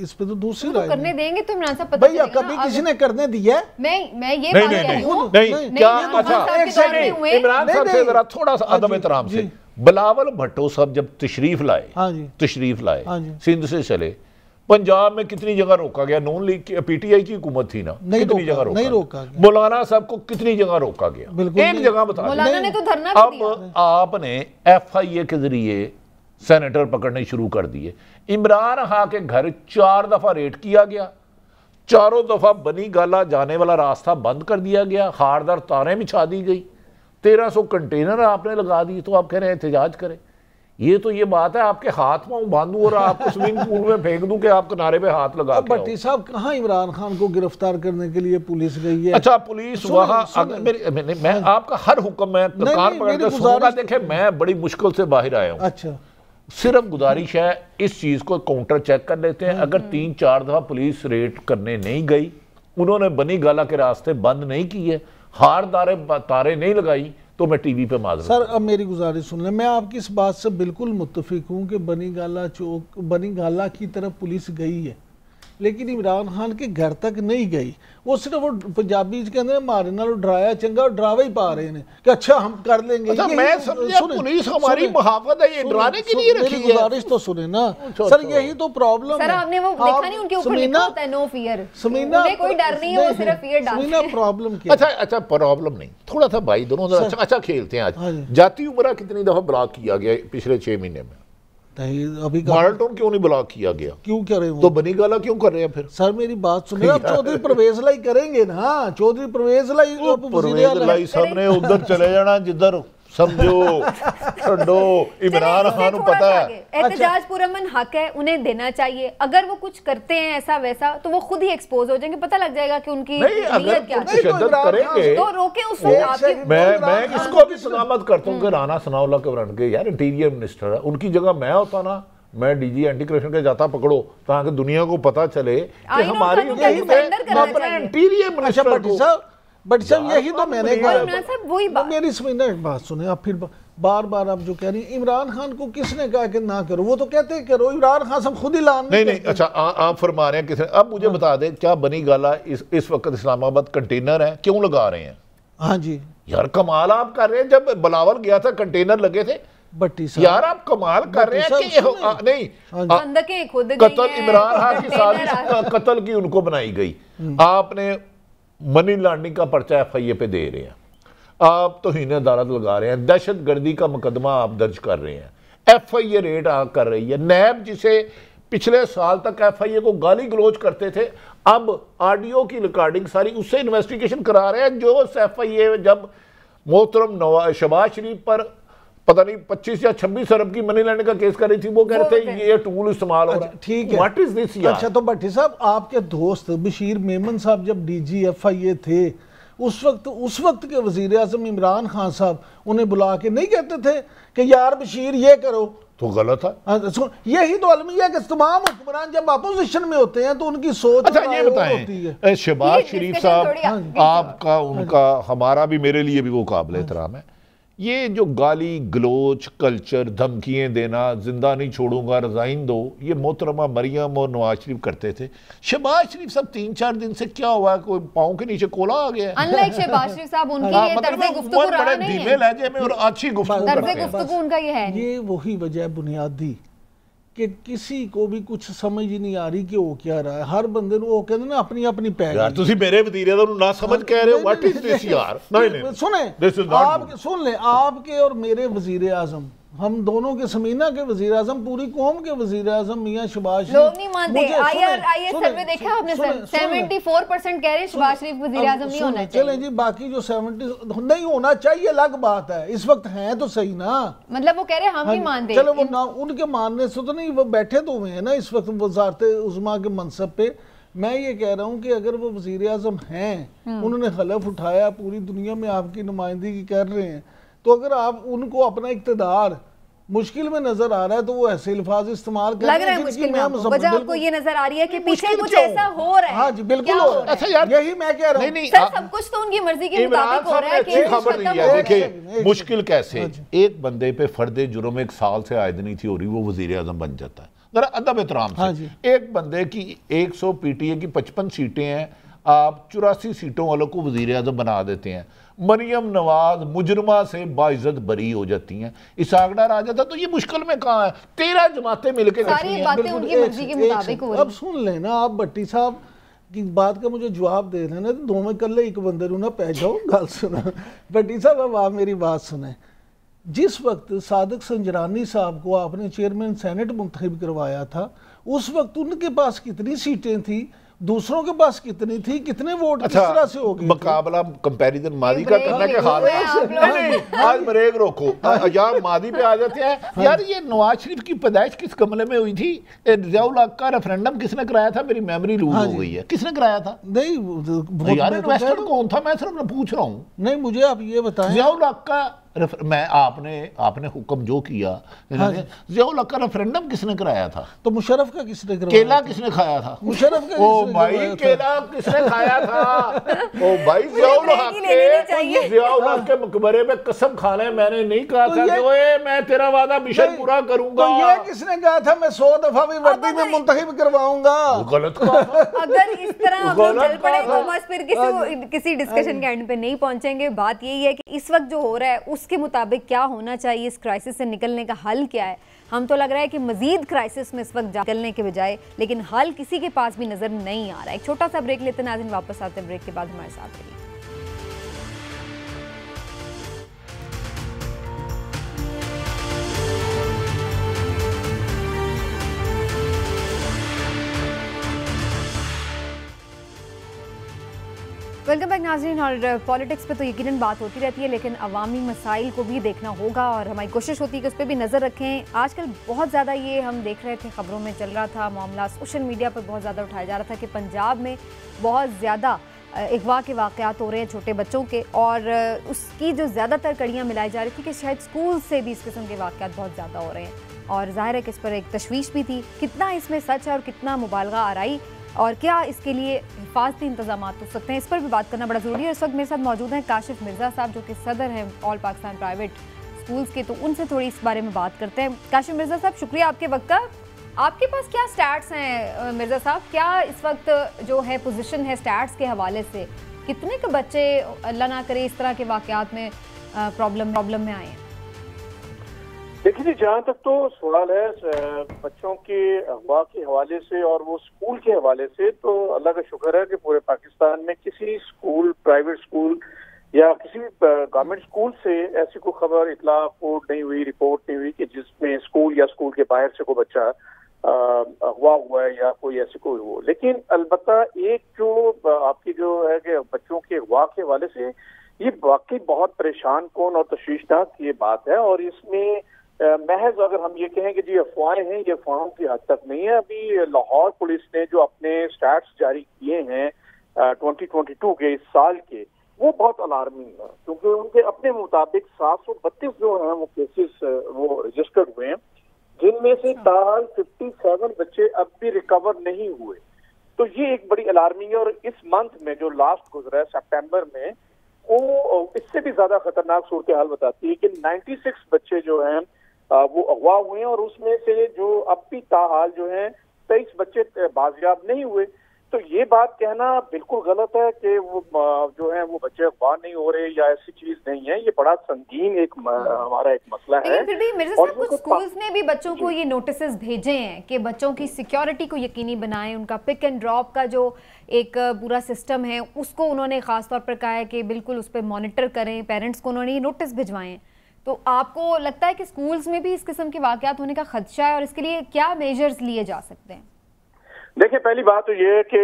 इस पे तो दूसरी राय करने देंगे तो इमरान साहब पता भैया कभी किसी ने करने दिया? मैं ये बात कह रही हूं। नहीं, क्या अच्छा, एक सेकंड, इमरान साहब से जरा थोड़ा सा अदब एहतराम से, बिलावल भुट्टो साहब जब तशरीफ लाए, हाँ जी, तशरीफ लाए, हाँ जी, सिंध से चले, पंजाब में कितनी जगह रोका गया, नून लीग की पीटीआई की हुकूमत थी ना, कितनी जगह रोका गया, मौलाना साहब को कितनी जगह रोका गया, एक जगह बता, मौलाना ने तो धरना अब आपने FIA के जरिए सेनेटर पकड़ने शुरू कर दिए। इमरान खान के घर 4 दफा रेड किया गया, चारों दफा बनी गाला जाने वाला रास्ता बंद कर दिया गया, खारदार तारें बिछा दी गई, 1300 कंटेनर आपने लगा दिए, तो आप कह रहे हैं एहतजाज करें। ये तो ये बात है आपके हाथ में बांधू और आपको स्विमिंग पूल में फेंक दूं कि आप किनारे पे हाथ लगा के भट्टी साहब कहाँ इमरान खान को गिरफ्तार करने के लिए पुलिस गई है? अच्छा पुलिस वहां, मैं आपका हर हुक्म में कान पकड़ के सुनूंगा। देखे मैं बड़ी मुश्किल से बाहर आया हूँ। अच्छा, सिर्फ गुजारिश है इस चीज को काउंटर चेक कर लेते हैं। अगर 3-4 दफा पुलिस रेड करने नहीं गई, उन्होंने बनी गाला के रास्ते बंद नहीं किए, हार तारे नहीं लगाई, तो मैं टीवी पे माजूर। सर अब मेरी गुजारिश सुन लें, मैं आपकी इस बात से बिल्कुल मुत्तफिक हूँ कि बनी गाला की तरफ पुलिस गई है, लेकिन इमरान खान के घर तक नहीं गई। वो सिर्फ वो पंजाबी कहते हैं मारे नाल डराया चंगा, और डरावा ही पा रहे हैं कि अच्छा हम कर लेंगे। अच्छा, मैं समझा पुलिस हमारी मुहाफत है, ये डराने के लिए रखी है। गुजारिश तो सुने ना सर, यही तो प्रॉब्लम है। सर आपने वो देखा नहीं, उनके ऊपर लिखा होता है नो फियर, उन्हें कोई डर नहीं है, वो सिर्फ फियर डालते हैं। प्रॉब्लम क्या? अच्छा प्रॉब्लम नहीं, थोड़ा सा भाई दोनों अच्छा खेलते हैं। आज जाती उमरा कितनी दफा ब्लॉक किया गया पिछले 6 महीने में? अभी मॉडल टाउन क्यों नहीं ब्लॉक किया गया? क्यों कर रहे हैं तो बनी गाला क्यों कर रहे हैं फिर? सर मेरी बात सुनिए, आप चौधरी परवेज लाई करेंगे ना, चौधरी परवेज लाई सबने उधर चले जाना जिधर समझो छो इमरान खान पता है। एहतजाज पुरअमन हक है, उन्हें देना चाहिए। अगर वो कुछ करते हैं ऐसा वैसा तो वो खुद ही एक्सपोज हो जाएंगे, पता लग जाएगा कि उनकी नीयत क्या है, तो रोके उस वक्त। मैं इसको भी सलामत करता हूँ कि राना सनाउल्लाह के बन के यार इंटीरियर मिनिस्टर है, उनकी जगह मैं होता ना, मैं DG एंटी करप्शन के जाता पकड़ो ताकि दुनिया को पता चले कि हमारी इंटीरियर मिनिस्टर। बट साहब यही तो मैंने कहा। मेरी सुनिए एक बात सुने, आप फिर बार बार आप जो कह रही हैं इमरान खान को किसने कहा कि ना करो, वो तो कहते हैं करो, इमरान खान सब खुद ही लान नहीं। अच्छा आप फरमा रहे हैं किसने? अब मुझे बता दें, क्या बनी गाला इस वक्त इस्लामाबाद कंटेनर है, क्यों लगा रहे हैं? हाँ जी यार कमाल आप कर रहे हैं। जब बिलावल गया था कंटेनर लगे थे। भट्टी साहब यार आप कमाल कर रहे हैं कि नहीं, कत्ल इमरान खान की साजिश कत्ल की उनको बनाई गई। आपने मनी लॉन्ड्रिंग का पर्चा FIA पे दे रहे हैं, आप तौहीन अदालत लगा रहे हैं, दहशत गर्दी का मुकदमा आप दर्ज कर रहे हैं, FIA रेड कर रही है। नैब जिसे पिछले साल तक FIA को गाली गलोच करते थे, अब ऑडियो की रिकॉर्डिंग सारी उससे इन्वेस्टिगेशन करा रहे हैं। जो FIA जब मोहतरम शहबाज शरीफ पर पता नहीं 25 या 26 अरब की मनी लैंडिंग का केस कर रही थी, वो कह रहे थे ये टूल इस्तेमाल हो रहा है। ठीक है, व्हाट इज दिस यार? अच्छा तो भट्टी साहब आपके दोस्त बशीर मेमन साहब जब DG FIA थे, उस वक्त के वजीर आजम इमरान खान साहब उन्हें बुला के नहीं कहते थे कि यार बशीर ये करो? तो गलत है। यही तो अलमिया के तमाम हुक्मरान जब अपोजिशन में होते हैं तो उनकी सोच। अच्छा ये बताएं, शहबाज शरीफ साहब आपका उनका हमारा भी, मेरे लिए भी वो काबिल एहतराम है। ये जो गाली गलोच कल्चर, धमकियां देना, जिंदा नहीं छोड़ूंगा, रिजाइन दो, ये मोहतरमा मरियम और नवाज शरीफ करते थे। शहबाज शरीफ साहब 3-4 दिन से क्या हुआ, कोई पाँव के नीचे कोला आ गया? अनलाइक शहबाज शरीफ साहब, उनकी ये तर्ज़े गुफ्तगू रहा नहीं है, धीमे लहजे में और अच्छी गुफ्तगू तर्ज़े गुफ्तगू उनका ये है। ये वही वजह है बुनियादी कि किसी को भी कुछ समझ ही नहीं आ रही कि वो क्या रहा है। हर बंदे वो कहते ना अपनी अपनी पैर यार तुसी मेरे वजीर तो ना समझ कह रहे हो। व्हाट इज दिस यार? नहीं सुने आप सुन ले, आपके और मेरे वजीर आजम, हम दोनों के समीना के वजीर आजम, पूरी कौम के वजीर आजम मियां शहबाज शरीफ, लोग नहीं मानते। IR सर्वे देखा आपने सर, 74% कह रहे हैं शहबाज शरीफ वजीर आजम नहीं होना चाहिए। चलें जी, बाकी जो 70 नहीं होना चाहिए अलग बात है, इस वक्त हैं तो सही ना, मतलब वो कह रहे हैं हम नहीं मानते। चलो वो ना उनके मानने से तो नहीं, वो बैठे तो हुए हैं ना इस वक्त वज़ारत उज़्मा के मनसब पे। मैं ये कह रहा हूँ कि अगर वो वजीर आजम हैं, उन्होंने हलफ उठाया, पूरी दुनिया में आपकी नुमाइंदगी कर रहे हैं, तो अगर आप उनको अपना इक़्तिदार मुश्किल में नजर आ रहा है तो वो ऐसे अल्फाज इस्तेमाल कर रहे हैं मुश्किल में। वजह आपको ये नजर आ रही है कि पीछे कुछ ऐसा हो रहा है। हाँ जी बिल्कुल। अच्छा यार यही मैं कह रहा हूँ, सर सब कुछ तो उनकी मर्जी के मुताबिक हो रहा है कि खबर नहीं है। देखिए मुश्किल कैसे, एक बंदे पे फर्दे जुर्म 1 साल से आयद नहीं थी हो रही, वो वजीर आजम बन जाता है। जरा अदब एहतराम से। एक बंदे की 100 PTA की 55 सीटें हैं, आप 84 सीटों वालों को वज़ीर आज़म बना देते हैं, मरियम नवाज मुजरमा से बाइज्जत बरी हो जाती हैं, इसहाक डार आ जाता तो ये मुश्किल में कहाँ है? 13 जमातें मिलकर सारी बातें उनकी मर्जी के मुताबिक हो रही। अब सुन लेना आप भट्टी साहब की बात का मुझे जवाब दे देना तो दो में कल एक बंदे ना पै जाओ गल सुना। भट्टी साहब अब आप मेरी बात सुने। जिस वक्त सादिक संजरानी साहब को आपने चेयरमैन सेनेट मुंतखब करवाया था उस वक्त उनके पास कितनी सीटें थी, दूसरों के पास कितनी थी, कितने वोट किस तरह से हो गए? मुकाबला कंपैरिजन मादी का करना के हाल में आज ब्रेक रोको यार, मादी पे आ जाते हैं यार। ये नवाज शरीफ की पैदाइश किस कमरे में हुई थी? रियाउल हक का रेफरेंडम किसने कराया था? मेरी मेमोरी लूज हो गई है, किसने कराया था? नहीं यार इन्वेस्टर कौन था? मैं सिर्फ पूछ रहा हूँ। नहीं मुझे आप ये बताएं। रियाउल हक का मैं आपने हुक्म जो किया, ज़ियाउल हक का रेफरेंडम किसने कराया था? तो मुशर्रफ का किसने कराया? केला किसने खाया था? मुशर्रफ का। ओ भाई केला किसने खाया था? ओ भाई ज़ियाउल हक के मकबरे में कसम खा ले, मैंने नहीं कहा था कि ओए मैं तेरा वादा मिशन पूरा करूंगा। तो ये किसने कहा था मैं 100 दफा भी वर्दी में मुंतखब करवाऊंगा? गलत कहा। अगर इस तरह हम लोग चल पड़े तो बस फिर किसी डिस्कशन के एंड पे नहीं पहुंचेंगे। बात यही है कि इस वक्त जो हो रहा है उसके मुताबिक क्या होना चाहिए, इस क्राइसिस से निकलने का हल क्या है। हम तो लग रहा है कि मजीद क्राइसिस में इस वक्त निकलने के बजाय, लेकिन हल किसी के पास भी नजर नहीं आ रहा है। एक छोटा सा ब्रेक लेते हैं नाज़रीन, वापस आते हैं ब्रेक के बाद हमारे साथ रहिए। वेलकम बैक नाज़रीन। और पॉलिटिक्स पे तो यकीनन बात होती रहती है, लेकिन अवामी मसाइल को भी देखना होगा और हमारी कोशिश होती है कि उस पर भी नज़र रखें। आजकल बहुत ज़्यादा ये हम देख रहे थे, ख़बरों में चल रहा था मामला, सोशल मीडिया पर बहुत ज़्यादा उठाया जा रहा था कि पंजाब में बहुत ज़्यादा अगवा के वाक़यात हो रहे हैं छोटे बच्चों के, और उसकी जो ज़्यादातर कड़ियाँ मिलाई जा रही थी कि शायद स्कूल से भी इस किस्म के वाक़यात बहुत ज़्यादा हो रहे हैं। और ज़ाहिर है कि इस पर एक तशवीश भी थी। कितना इसमें सच है और कितना मुबालगा आराई, और क्या इसके लिए हिफाजती इंतजाम हो सकते हैं, इस पर भी बात करना बड़ा ज़रूरी है। इस वक्त मेरे साथ मौजूद हैं काशिफ मिर्ज़ा साहब, जो कि सदर हैं ऑल पाकिस्तान प्राइवेट स्कूल्स के, तो उनसे थोड़ी इस बारे में बात करते हैं। काशिफ मिर्ज़ा साहब, शुक्रिया आपके वक्त का। आपके पास क्या स्टैट्स हैं मिर्ज़ा साहब? क्या इस वक्त जो है पोजीशन है स्टैट्स के हवाले से, कितने के बच्चे अल्लाह ना करे इस तरह के वाक़यात में प्रॉब्लम में आए हैं? देखिए जी, जहाँ तक तो सवाल है बच्चों के अगवा के हवाले से और वो स्कूल के हवाले से, तो अल्लाह का शुक्र है कि पूरे पाकिस्तान में किसी स्कूल, प्राइवेट स्कूल या किसी भी गवर्नमेंट स्कूल से ऐसी कोई खबर, इतला कोड नहीं हुई, रिपोर्ट नहीं हुई कि जिसमें स्कूल या स्कूल के बाहर से कोई बच्चा अगवा हुआ है या कोई ऐसी कोई हो। लेकिन अलबत्ता एक जो आपकी जो है कि बच्चों के अगवा के हवाले से, ये वाकई बहुत परेशान कौन और तशवीशनाक ये बात है। और इसमें महज अगर हम ये कहें कि जी अफवाहें हैं, ये अफवाहों की हद तक नहीं है। अभी लाहौर पुलिस ने जो अपने स्टैट्स जारी किए हैं 2022 के, इस साल के, वो बहुत अलार्मिंग है, क्योंकि उनके अपने मुताबिक 732 जो हैं वो केसेस वो रजिस्टर्ड हुए हैं, जिनमें से ताल 57 बच्चे अब भी रिकवर नहीं हुए। तो ये एक बड़ी अलार्मिंग है। और इस मंथ में जो लास्ट गुजरा है सितंबर में, वो इससे भी ज्यादा खतरनाक सूरत हाल बताती है कि 96 बच्चे जो हैं वो अगवा हुए हैं, और उसमें से जो अब भी ताहाल जो हैं 23 बच्चे बाजियाब नहीं हुए। तो ये बात कहना बिल्कुल गलत है कि वो जो है वो बच्चे अगवा नहीं हो रहे या ऐसी चीज नहीं है। ये बड़ा संगीन एक हमारा एक मसला है। फिर भी मिर्ज़ा साहब, कुछ स्कूल्स ने भी बच्चों को ये नोटिसेस भेजे हैं कि बच्चों की सिक्योरिटी को यकीनी बनाएं, उनका पिक एंड ड्रॉप का जो एक पूरा सिस्टम है उसको उन्होंने खास तौर पर कहा है कि बिल्कुल उस पर मॉनिटर करें। पेरेंट्स को उन्होंने ये नोटिस भिजवाएं। तो आपको लगता है कि स्कूल्स में भी इस किस्म के वाकयात होने का खदशा है, और इसके लिए क्या मेजर्स लिए जा सकते हैं? देखिए, पहली बात तो ये है कि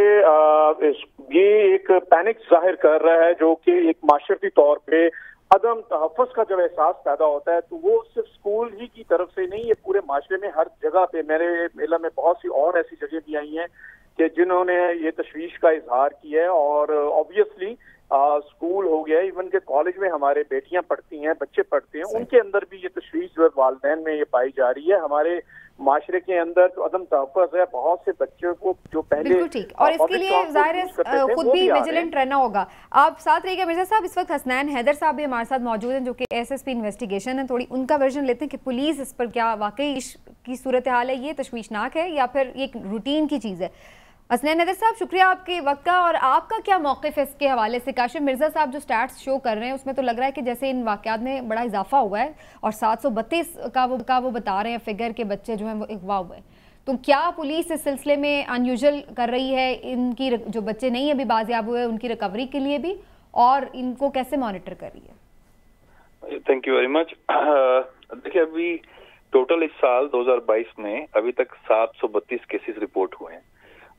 ये एक पैनिक जाहिर कर रहा है, जो कि एक माशरती तौर पे अदम तहफ़्फ़ुज़ का जब एहसास पैदा होता है, तो वो सिर्फ स्कूल ही की तरफ से नहीं, ये पूरे माशरे में हर जगह पे, मेरे इल्म में बहुत सी और ऐसी जगह भी आई हैं कि जिन्होंने ये तशवीश का इजहार किया है। और ऑब्वियसली स्कूल हो गया, इवन के कॉलेज में हमारे बेटियां पढ़ती हैं, बच्चे पढ़ते हैं, उनके अंदर भी ये तशवीश जो है वालिदैन में ये पाई जा रही है। हमारे माशरे के अंदर जो अदम तहफ़्फ़ुज़ है, बहुत से बच्चों को जो पहले बिल्कुल ठीक, और इसके लिए ज़ाहिर खुद भी विजिलेंट रहना होगा। आप साथ रहिएगा मिर्ज़ा साहब। इस वक्त हसनैन हैदर साहब भी हमारे साथ मौजूद हैं, जो कि SSP इन्वेस्टिगेशन है। थोड़ी उनका वर्जन लेते हैं कि पुलिस इस पर क्या वाकई की सूरत हाल है, ये तशवीशनाक है या फिर ये एक रूटीन की चीज़ है। असलैन नदर साहब, शुक्रिया आपके वक्त का। और आपका क्या मौक़िफ़ है इसके हवाले से? काशिफ मिर्ज़ा साहब जो स्टैट्स शो कर रहे हैं उसमें तो लग रहा है कि जैसे इन वाक़यात में बड़ा इजाफा हुआ है और 732 का वो बता रहे हैं फिगर के बच्चे जो हैं वो अगवा हुए हैं। तो क्या पुलिस इस सिलसिले में अनयूजुअल कर रही है, इनकी जो बच्चे नहीं अभी बाजियाब हुए उनकी रिकवरी के लिए भी, और इनको कैसे मॉनिटर कर रही है? Thank you very much. देखिए, अभी टोटल इस साल 2022 में अभी तक 732 केसेस रिपोर्ट हुए हैं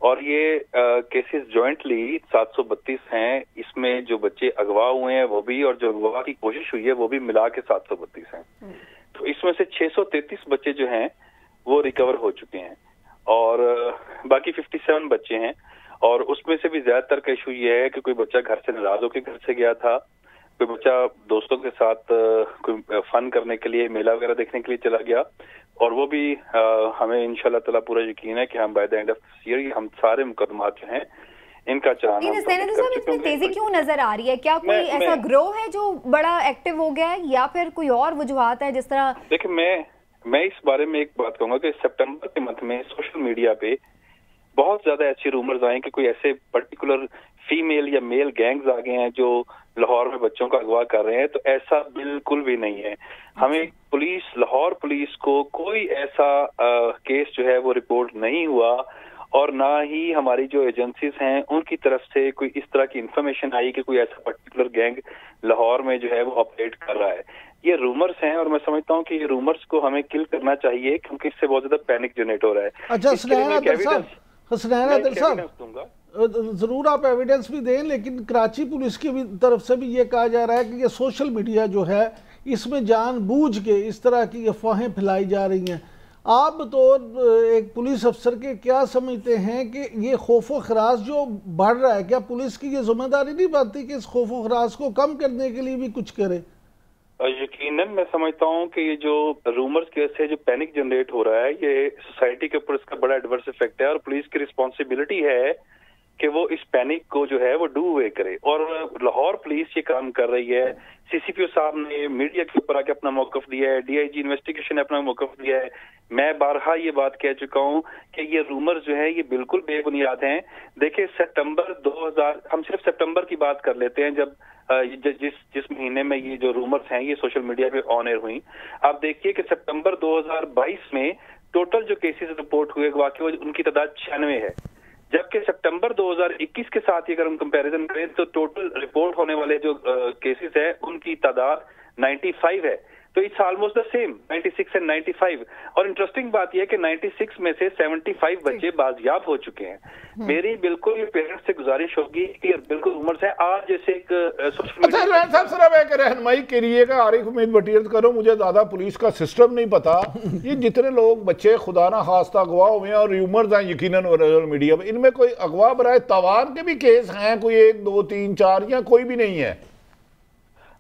और ये केसेस जॉइंटली 732 हैं। इसमें जो बच्चे अगवा हुए हैं वो भी और जो अगवा की कोशिश हुई है वो भी मिला के 732 हैं। तो इसमें से 633 बच्चे जो हैं वो रिकवर हो चुके हैं और बाकी 57 बच्चे हैं। और उसमें से भी ज्यादातर का इशू ये है कि कोई बच्चा घर से नाराज होकर घर से गया था, कोई बच्चा दोस्तों के साथ कोई फन करने के लिए मेला वगैरह देखने के लिए चला गया, और वो भी हमें इंशाल्लाह ताला पूरा यकीन है कि हम by the end of this year हम सारे मुकदमात जो हैं इनका चालान इतनी तेजी क्यों नजर आ रही है? क्या कोई ऐसा ग्रोह है जो बड़ा एक्टिव हो गया है या फिर कोई और वजूहात है? जिस तरह देखिए, मैं इस बारे में एक बात कहूंगा कि सितंबर के मंथ में सोशल मीडिया पे बहुत ज्यादा ऐसी रूमर्स आए कि कोई ऐसे पर्टिकुलर फीमेल या मेल गैंग्स आ गए हैं जो लाहौर में बच्चों का अगवा कर रहे हैं। तो ऐसा बिल्कुल भी नहीं है। हमें लाहौर पुलिस को कोई ऐसा केस जो है वो रिपोर्ट नहीं हुआ और ना ही हमारी जो एजेंसीज हैं उनकी तरफ से कोई इस तरह की इंफॉर्मेशन आई कि कोई ऐसा पर्टिकुलर गैंग लाहौर में जो है वो ऑपरेट कर रहा है। ये रूमर्स हैं और मैं समझता हूँ कि ये रूमर्स को हमें किल करना चाहिए क्योंकि इससे बहुत ज्यादा पैनिक जनरेट हो रहा है। अच्छा, हसनैन आदिल साहब, जरूर आप एविडेंस भी दें, लेकिन कराची पुलिस की तरफ से भी ये कहा जा रहा है कि ये सोशल मीडिया जो है इसमें जानबूझ के इस तरह की अफवाहें फैलाई जा रही हैं। आप बतौर एक पुलिस अफसर के क्या समझते हैं कि ये खौफ व खराश जो बढ़ रहा है, क्या पुलिस की ये जिम्मेदारी नहीं बनती कि इस खौफ व खराश को कम करने के लिए भी कुछ करे? यकीनन मैं समझता हूँ कि ये जो रूमर्स केस है, जो पैनिक जनरेट हो रहा है, ये सोसाइटी के ऊपर इसका बड़ा एडवर्स इफेक्ट है और पुलिस की रिस्पॉन्सिबिलिटी है कि वो इस पैनिक को जो है वो डू अवे करे। और लाहौर पुलिस ये काम कर रही है। सीसीपीओ साहब ने मीडिया के ऊपर आके अपना मौकफ दिया है, डीआईजी इन्वेस्टिगेशन ने अपना मौकफ दिया है। मैं बारहा ये बात कह चुका हूँ कि ये रूमर जो है ये बिल्कुल बेबुनियाद हैं। देखिए, सितंबर 2000, हम सिर्फ सितंबर की बात कर लेते हैं जब जिस महीने में ये जो रूमर्स हैं ये सोशल मीडिया पे ऑन एयर हुई। आप देखिए कि सितंबर 2022 में टोटल जो केसेस रिपोर्ट हुए वाकई उनकी तादाद 96 है, जबकि सितंबर 2021 के साथ अगर हम कंपैरिजन करें तो टोटल रिपोर्ट होने वाले जो केसेस है उनकी तादाद 95 है। तो it's almost the same, 96 and 95। और इंटरेस्टिंग बात यह है कि 96 में से 75 बच्चे बाजियाब हो चुके हैं। मेरी बिल्कुल ये पेरेंट्स से गुजारिश होगी कि बिल्कुल उम्र से आज जैसे एक सोशल मीडिया साहब सिर्फ एक रहनुमाई करिएगा। आरिफ उम्मीद बटीर करो, मुझे ज्यादा पुलिस का सिस्टम नहीं पता। ये जितने लोग बच्चे खुदा ना खास्ता अगवा हुए हैं और र्यूमर्स हैं यकीनन सोशल मीडिया में, इनमें कोई अगवा बराए तवान के भी केस हैं? कोई 1 2 3 4 या कोई भी नहीं है?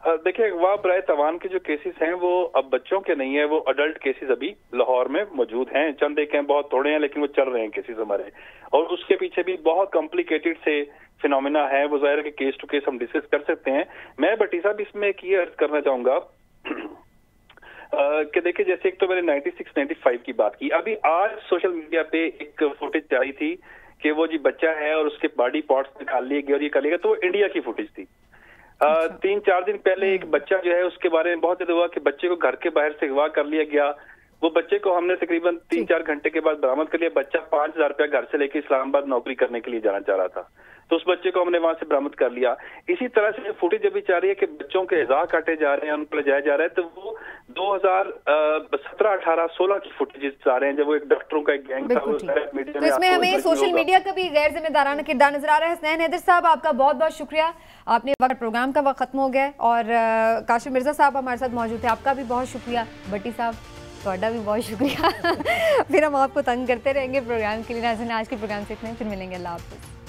देखिए, अगवा बराए तवान के जो केसेस हैं वो अब बच्चों के नहीं है, वो अडल्ट केसेस अभी लाहौर में मौजूद हैं। चंद एक हैं, बहुत थोड़े हैं, लेकिन वो चल रहे हैं केसेस हमारे। और उसके पीछे भी बहुत कॉम्प्लिकेटेड से फिनोमिना है, वो जाहिर है कि केस टू केस हम डिस्कस कर सकते हैं। मैं भट्टी साहब इसमें एक ये अर्ज करना चाहूंगा कि देखिए, जैसे एक तो मैंने 96-95 की बात की, अभी आज सोशल मीडिया पे एक फुटेज आई थी कि वो जी बच्चा है और उसके बॉडी पार्ट्स निकाल लिए गए और ये कर लिया, तो वो इंडिया की फुटेज थी। 3-4 दिन पहले एक बच्चा जो है उसके बारे में बहुत ज्यादा हुआ कि बच्चे को घर के बाहर से अगवा कर लिया गया। वो बच्चे को हमने तकरीबन 3-4 घंटे के बाद बरामद कर लिया। बच्चा 5,000 रुपया घर से लेकर इस्लामाबाद नौकरी करने के लिए जाना चाह रहा था, तो उस बच्चे को हमने वहां से बरामद कर लिया। इसी तरह से फुटेज अभी चाह रही है कि बच्चों के एज़ा काटे जा रहे हैं, उनको ले जाया जा रहा है। तो वो 2017, 18, 16 की फुटेज आ रहे हैं जब वो एक डॉक्टरों का एक गैंग था। तो इसमें हमें सोशल मीडिया का भी गैर जिम्मेदाराना किरदार नजर आ रहा है। हसनैन हैदर साहब, आपका बहुत बहुत शुक्रिया। आपने वक्त प्रोग्राम का वक्त खत्म हो गया और काशिफ मिर्जा साहब हमारे साथ मौजूद थे, आपका भी बहुत शुक्रिया। भट्टी साहब, ਤੁਹਾਡਾ भी बहुत शुक्रिया। फिर हम आपको तंग करते रहेंगे प्रोग्राम के लिए। नाज़रीन, आज के प्रोग्राम से इतना ही, फिर मिलेंगे। अल्लाह हाफ़िज़।